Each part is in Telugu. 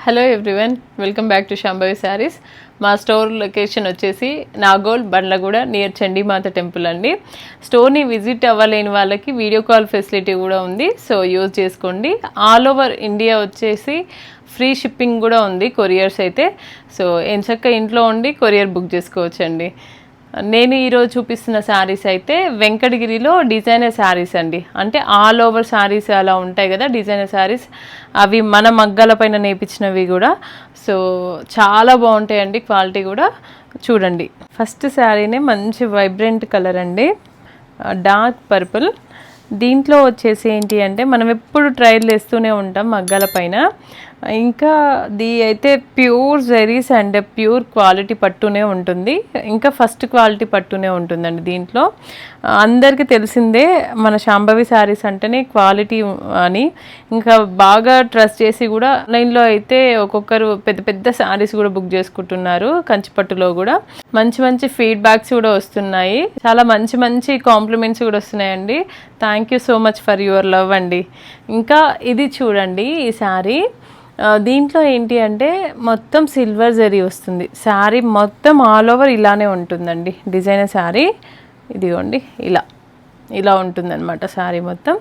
Hello everyone, welcome back to Shambhavi saris. మా స్టోర్ లొకేషన్ వచ్చేసి నాగోల్ బండ్లగూడ నియర్ చండీమాత టెంపుల్ అండి. స్టోర్ని విజిట్ అవ్వలేని వాళ్ళకి వీడియో కాల్ ఫెసిలిటీ కూడా ఉంది, సో యూజ్ చేసుకోండి. ఆల్ ఓవర్ ఇండియా వచ్చేసి ఫ్రీ షిప్పింగ్ కూడా ఉంది, కొరియర్స్ అయితే. సో ఎంచక్క ఇంట్లో ఉండి కొరియర్ బుక్ చేసుకోవచ్చండి. నేను ఈరోజు చూపిస్తున్న శారీస్ అయితే వెంకటగిరిలో డిజైనర్ శారీస్ అండి. అంటే ఆల్ ఓవర్ శారీస్ అలా ఉంటాయి కదా డిజైనర్ శారీస్, అవి మన మగ్గాల పైన నేర్పించినవి కూడా. సో చాలా బాగుంటాయండి, క్వాలిటీ కూడా. చూడండి, ఫస్ట్ శారీనే మంచి వైబ్రెంట్ కలర్ అండి, డార్క్ పర్పుల్. దీంట్లో వచ్చేసి ఏంటి అంటే మనం ఎప్పుడు ట్రైల్ వేస్తూనే ఉంటాం మగ్గాల పైన. ఇంకా అయితే ప్యూర్ జరీస్ అండ్ ప్యూర్ క్వాలిటీ పట్టునే ఉంటుంది, ఇంకా ఫస్ట్ క్వాలిటీ పట్టునే ఉంటుందండి. దీంట్లో అందరికీ తెలిసిందే మన శాంభవి శారీస్ అంటేనే క్వాలిటీ అని. ఇంకా బాగా ట్రస్ట్ చేసి కూడా ఆన్లైన్లో అయితే ఒక్కొక్కరు పెద్ద పెద్ద శారీస్ కూడా బుక్ చేసుకుంటున్నారు. కంచిపట్టులో కూడా మంచి మంచి ఫీడ్బ్యాక్స్ కూడా వస్తున్నాయి, చాలా మంచి మంచి కాంప్లిమెంట్స్ కూడా వస్తున్నాయండి. Thank you so much for your love అండి. ఇంకా ఇది చూడండి, ఈ శారీ దీంట్లో ఏంటి అంటే మొత్తం సిల్వర్ జరీ వస్తుంది. శారీ మొత్తం ఆల్ ఓవర్ ఇలానే ఉంటుందండి, డిజైనర్ శారీ. ఇదిగోండి, ఇలా ఉంటుందన్నమాట శారీ మొత్తం.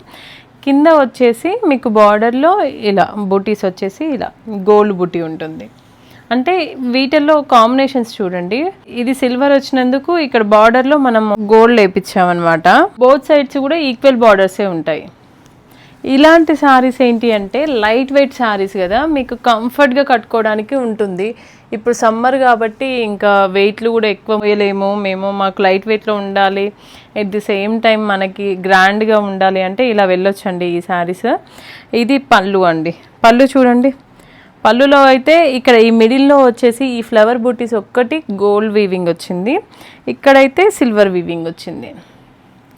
కింద వచ్చేసి మీకు బార్డర్లో ఇలా బూటీస్ వచ్చేసి ఇలా గోల్డ్ బూటీ ఉంటుంది. అంటే వీటిల్లో కాంబినేషన్స్ చూడండి, ఇది సిల్వర్ వచ్చినందుకు ఇక్కడ బార్డర్లో మనం గోల్డ్ వేయించామన్నమాట. బోత్ సైడ్స్ కూడా ఈక్వల్ బార్డర్సే ఉంటాయి. ఇలాంటి శారీస్ ఏంటి అంటే లైట్ వెయిట్ శారీస్ కదా, మీకు కంఫర్ట్గా కట్టుకోవడానికి ఉంటుంది. ఇప్పుడు సమ్మర్ కాబట్టి ఇంకా వెయిట్లు కూడా ఎక్కువ వేయలేము మేము, మాకు లైట్ వెయిట్లో ఉండాలి, ఎట్ ది సేమ్ టైం మనకి గ్రాండ్గా ఉండాలి అంటే ఇలా వెళ్ళొచ్చండి ఈ శారీస్. ఇది పళ్ళు అండి, పళ్ళు చూడండి. పళ్ళులో అయితే ఇక్కడ ఈ మిడిల్లో వచ్చేసి ఈ ఫ్లవర్ బూటీస్ ఒక్కటి గోల్డ్ వీవింగ్ వచ్చింది, ఇక్కడైతే సిల్వర్ వీవింగ్ వచ్చింది.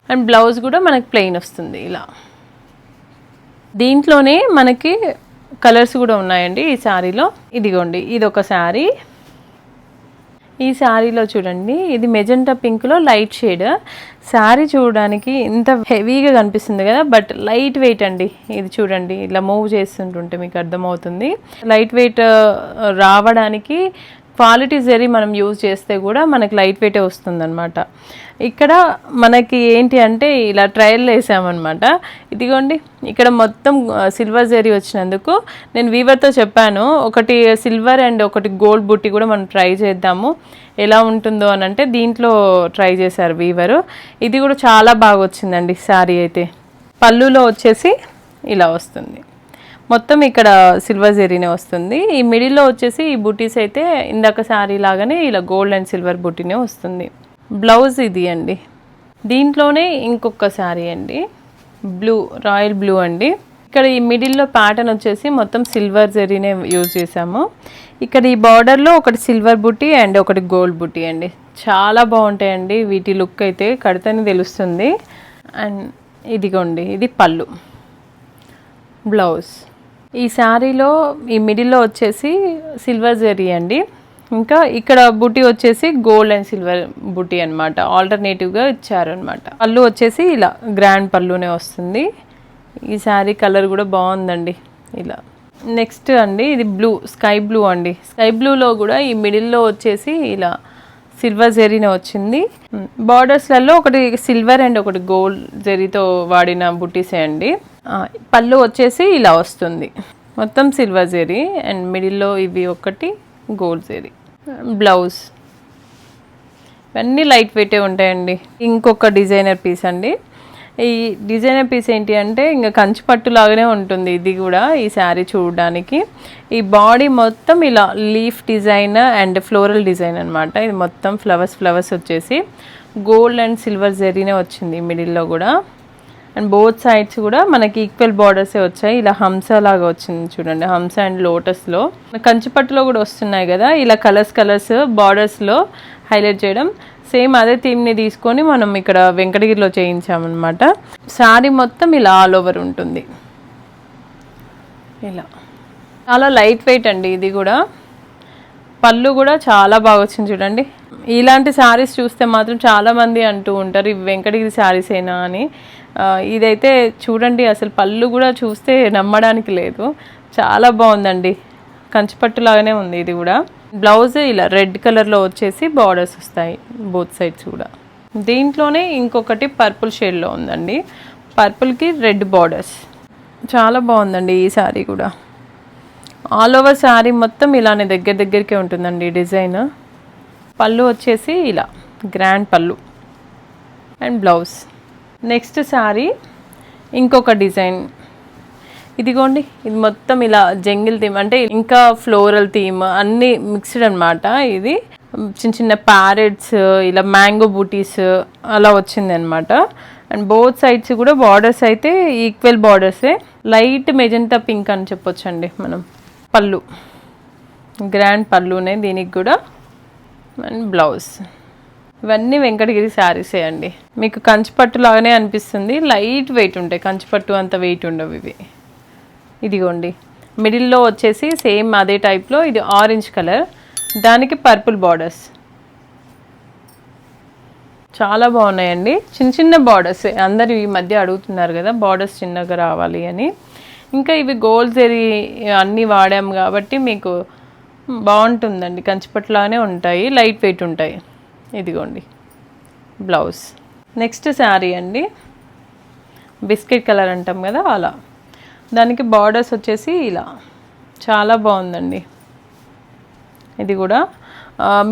అండ్ బ్లౌజ్ కూడా మనకి ప్లెయిన్ వస్తుంది ఇలా. దీంట్లోనే మనకి కలర్స్ కూడా ఉన్నాయండి ఈ శారీలో. ఇదిగోండి, ఇది ఒక శారీ. ఈ శారీలో చూడండి, ఇది మెజెంటా పింక్లో లైట్ షేడ్. శారీ చూడడానికి ఇంత హెవీగా కనిపిస్తుంది కదా, బట్ లైట్ వెయిట్ అండి. ఇది చూడండి, ఇలా మూవ్ చేస్తుంటుంటే మీకు అర్థమవుతుంది. లైట్ వెయిట్ రావడానికి క్వాలిటీ జరీ మనం యూజ్ చేస్తే కూడా మనకి లైట్ వెయిటే వస్తుందన్నమాట. ఇక్కడ మనకి ఏంటి అంటే ఇలా ట్రయల్ వేసామన్నమాట. ఇదిగోండి, ఇక్కడ మొత్తం సిల్వర్ జరీ వచ్చినందుకు నేను వీవర్తో చెప్పాను, ఒకటి సిల్వర్ అండ్ ఒకటి గోల్డ్ బుట్టి కూడా మనం ట్రై చేద్దాము ఎలా ఉంటుందో అని అంటే దీంట్లో ట్రై చేశారు వీవరు. ఇది కూడా చాలా బాగా వచ్చిందండి శారీ అయితే. పళ్ళులో వచ్చేసి ఇలా వస్తుంది, మొత్తం ఇక్కడ సిల్వర్ జరీనే వస్తుంది. ఈ మిడిల్లో వచ్చేసి ఈ బూటీస్ అయితే ఇందాక శారీ లాగానే ఇలా గోల్డ్ అండ్ సిల్వర్ బూటీనే వస్తుంది. బ్లౌజ్ ఇది అండి. దీంట్లోనే ఇంకొక శారీ అండి, బ్లూ, రాయల్ బ్లూ అండి. ఇక్కడ ఈ మిడిల్లో ప్యాటర్న్ వచ్చేసి మొత్తం సిల్వర్ జరీనే యూజ్ చేసాము. ఇక్కడ ఈ బార్డర్లో ఒకటి సిల్వర్ బూటీ అండ్ ఒకటి గోల్డ్ బూటీ అండి. చాలా బాగుంటాయండి వీటి లుక్ అయితే, కడితేనే తెలుస్తుంది. అండ్ ఇదిగోండి, ఇది పళ్ళు, బ్లౌజ్. ఈ శారీలో ఈ మిడిల్లో వచ్చేసి సిల్వర్ జరీ అండి. ఇంకా ఇక్కడ బుటీ వచ్చేసి గోల్డ్ అండ్ సిల్వర్ బుటీ అనమాట, ఆల్టర్నేటివ్గా ఇచ్చారు అనమాట. పళ్ళు వచ్చేసి ఇలా గ్రాండ్ పళ్ళునే వస్తుంది. ఈ శారీ కలర్ కూడా బాగుందండి ఇలా. నెక్స్ట్ అండి, ఇది బ్లూ, స్కై బ్లూ అండి. స్కై బ్లూలో కూడా ఈ మిడిల్లో వచ్చేసి ఇలా సిల్వర్ జరీనే వచ్చింది. బార్డర్స్లలో ఒకటి సిల్వర్ అండ్ ఒకటి గోల్డ్ జరీతో వాడిన బుటీసే అండి. పళ్ళు వచ్చేసి ఇలా వస్తుంది, మొత్తం సిల్వర్ జరీ అండ్ మిడిల్లో ఇవి ఒకటి గోల్డ్ జరీ. బ్లౌజ్ ఇవన్నీ లైట్ వెయిటే ఉంటాయండి. ఇంకొక డిజైనర్ పీస్ అండి. ఈ డిజైనర్ పీస్ ఏంటి అంటే ఇంకా కంచి పట్టు లాగానే ఉంటుంది ఇది కూడా. ఈ శారీ చూడడానికి ఈ బాడీ మొత్తం ఇలా leaf design and floral design అనమాట. ఇది మొత్తం ఫ్లవర్స్ వచ్చేసి గోల్డ్ అండ్ సిల్వర్ జరీనే వచ్చింది మిడిల్లో కూడా. అండ్ బోత్ సైడ్స్ కూడా మనకి ఈక్వల్ బార్డర్సే వచ్చాయి. ఇలా హంస లాగా వచ్చింది చూడండి, హంస అండ్ లోటస్లో. కంచిపట్టులో కూడా వస్తున్నాయి కదా ఇలా కలర్స్ బార్డర్స్లో హైలైట్ చేయడం. సేమ్ అదే థీమ్ని తీసుకొని మనం ఇక్కడ వెంకటగిరిలో చేయించామన్నమాట. శారీ మొత్తం ఇలా ఆల్ ఓవర్ ఉంటుంది ఇలా. చాలా లైట్ వెయిట్ అండి ఇది కూడా. పళ్ళు కూడా చాలా బాగా వచ్చింది చూడండి. ఇలాంటి శారీస్ చూస్తే మాత్రం చాలామంది అంటూ ఉంటారు ఇవి వెంకటగిరి శారీసేనా అని. ఇదైతే చూడండి, అసలు పళ్ళు కూడా చూస్తే నమ్మడానికి లేదు, చాలా బాగుందండి. కంచిపట్టు లాగానే ఉంది ఇది కూడా. బ్లౌజ్ ఇలా రెడ్ కలర్లో వచ్చేసి బార్డర్స్ వస్తాయి బోత్ సైడ్స్ కూడా. దీంట్లోనే ఇంకొకటి పర్పుల్ షేడ్లో ఉందండి, పర్పుల్కి రెడ్ బార్డర్స్. చాలా బాగుందండి ఈ శారీ కూడా. ఆల్ ఓవర్ శారీ మొత్తం ఇలానే దగ్గరకే ఉంటుందండి డిజైన్. పళ్ళు వచ్చేసి ఇలా గ్రాండ్ పళ్ళు అండ్ బ్లౌజ్. నెక్స్ట్ శారీ ఇంకొక డిజైన్. ఇదిగోండి, ఇది మొత్తం ఇలా జంగిల్ థీమ్ అంటే ఇంకా ఫ్లోరల్ థీమ్ అన్నీ మిక్స్డ్ అనమాట. ఇది చిన్న చిన్న ప్యారెట్స్, ఇలా మ్యాంగో బూటీస్ అలా వచ్చింది అనమాట. అండ్ బోత్ సైడ్స్ కూడా బార్డర్స్ అయితే ఈక్వల్ బార్డర్సే. లైట్ మెజంతా పింక్ అని చెప్పొచ్చండి మనం. పళ్ళు గ్రాండ్ పళ్ళునే దీనికి కూడా. And blouse. ఇవన్నీ వెంకటగిరి శారీసే అండి. మీకు కంచిపట్టు లాగానే అనిపిస్తుంది, లైట్ వెయిట్ ఉంటాయి, కంచిపట్టు అంత వెయిట్ ఉండవు ఇవి. ఇదిగోండి, మిడిల్లో వచ్చేసి సేమ్ అదే టైప్లో ఇది ఆరెంజ్ కలర్, దానికి పర్పుల్ బార్డర్స్. చాలా బాగున్నాయండి, చిన్న చిన్న బార్డర్స్. అందరు ఈ మధ్య అడుగుతున్నారు కదా బార్డర్స్ చిన్నగా రావాలి అని. ఇంకా ఇవి గోల్డ్ జరీ అన్నీ వాడాము కాబట్టి మీకు బాగుంటుందండి, కంచిపట్టులానే ఉంటాయి, లైట్ వెయిట్ ఉంటాయి. ఇదిగోండి బ్లౌజ్. నెక్స్ట్ శారీ అండి, బిస్కెట్ కలర్ అంటాం కదా అలా, దానికి బార్డర్స్ వచ్చేసి ఇలా చాలా బాగుందండి. ఇది కూడా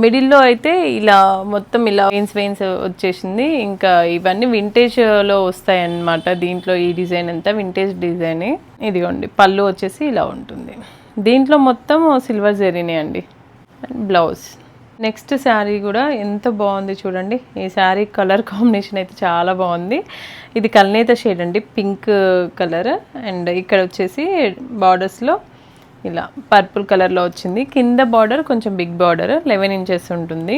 మిడిల్లో అయితే ఇలా మొత్తం ఇలా వెయిన్స్ వచ్చేసింది. ఇంకా ఇవన్నీ వింటేజ్లో వస్తాయి అన్నమాట. దీంట్లో ఈ డిజైన్ అంతా వింటేజ్ డిజైన్. ఇదిగోండి పళ్ళు వచ్చేసి ఇలా ఉంటుంది. దీంట్లో మొత్తం సిల్వర్ జరీనే అండి. బ్లౌజ్. నెక్స్ట్ శారీ కూడా ఎంత బాగుంది చూడండి. ఈ శారీ కలర్ కాంబినేషన్ అయితే చాలా బాగుంది. ఇది కల్నేత షేడ్ అండి, పింక్ కలర్. అండ్ ఇక్కడ వచ్చేసి బార్డర్స్లో ఇలా పర్పుల్ కలర్లో వచ్చింది. కింద బార్డర్ కొంచెం బిగ్ బార్డర్ 11 ఇంచెస్ ఉంటుంది.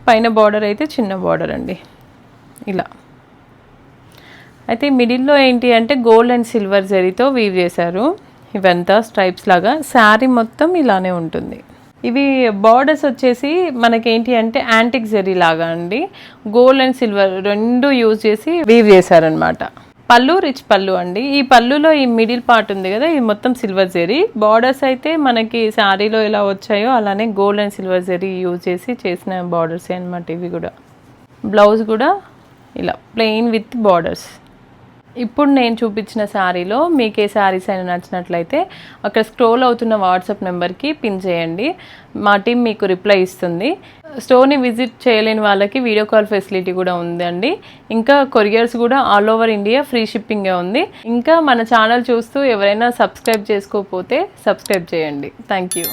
పైన బార్డర్ అయితే చిన్న బార్డర్ అండి ఇలా. అయితే మిడిల్లో ఏంటి అంటే గోల్డ్ అండ్ సిల్వర్ జరీతో వీవ్ చేశారు. ఇవంతా స్ట్రైప్స్ లాగా. శారీ మొత్తం ఇలానే ఉంటుంది. ఇవి బార్డర్స్ వచ్చేసి మనకేంటి అంటే యాంటిక్ జరీ లాగా అండి, గోల్డ్ అండ్ సిల్వర్ రెండు యూజ్ చేసి వీవ్ చేశారనమాట. పళ్ళు రిచ్ పళ్ళు అండి. ఈ పళ్ళులో ఈ మిడిల్ పార్ట్ ఉంది కదా, ఇది మొత్తం సిల్వర్ జరీ. బార్డర్స్ అయితే మనకి శారీలో ఎలా వచ్చాయో అలానే gold and silver zari use చేసి చేసిన బార్డర్సే అనమాట ఇవి కూడా. బ్లౌజ్ కూడా ఇలా ప్లెయిన్ విత్ బార్డర్స్. ఇప్పుడు నేను చూపించిన శారీలో మీకు ఏ శారీస్ అయినా నచ్చినట్లయితే అక్కడ స్క్రోల్ అవుతున్న వాట్సాప్ నెంబర్కి పిన్ చేయండి, మా టీం మీకు రిప్లై ఇస్తుంది. స్టోర్ని విజిట్ చేయలేని వాళ్ళకి వీడియో కాల్ ఫెసిలిటీ కూడా ఉందండి. ఇంకా కొరియర్స్ కూడా ఆల్ ఓవర్ ఇండియా ఫ్రీ షిప్పింగే ఉంది. ఇంకా మన ఛానల్ చూస్తూ ఎవరైనా సబ్స్క్రైబ్ చేసుకోకపోతే సబ్స్క్రైబ్ చేయండి. Thank you.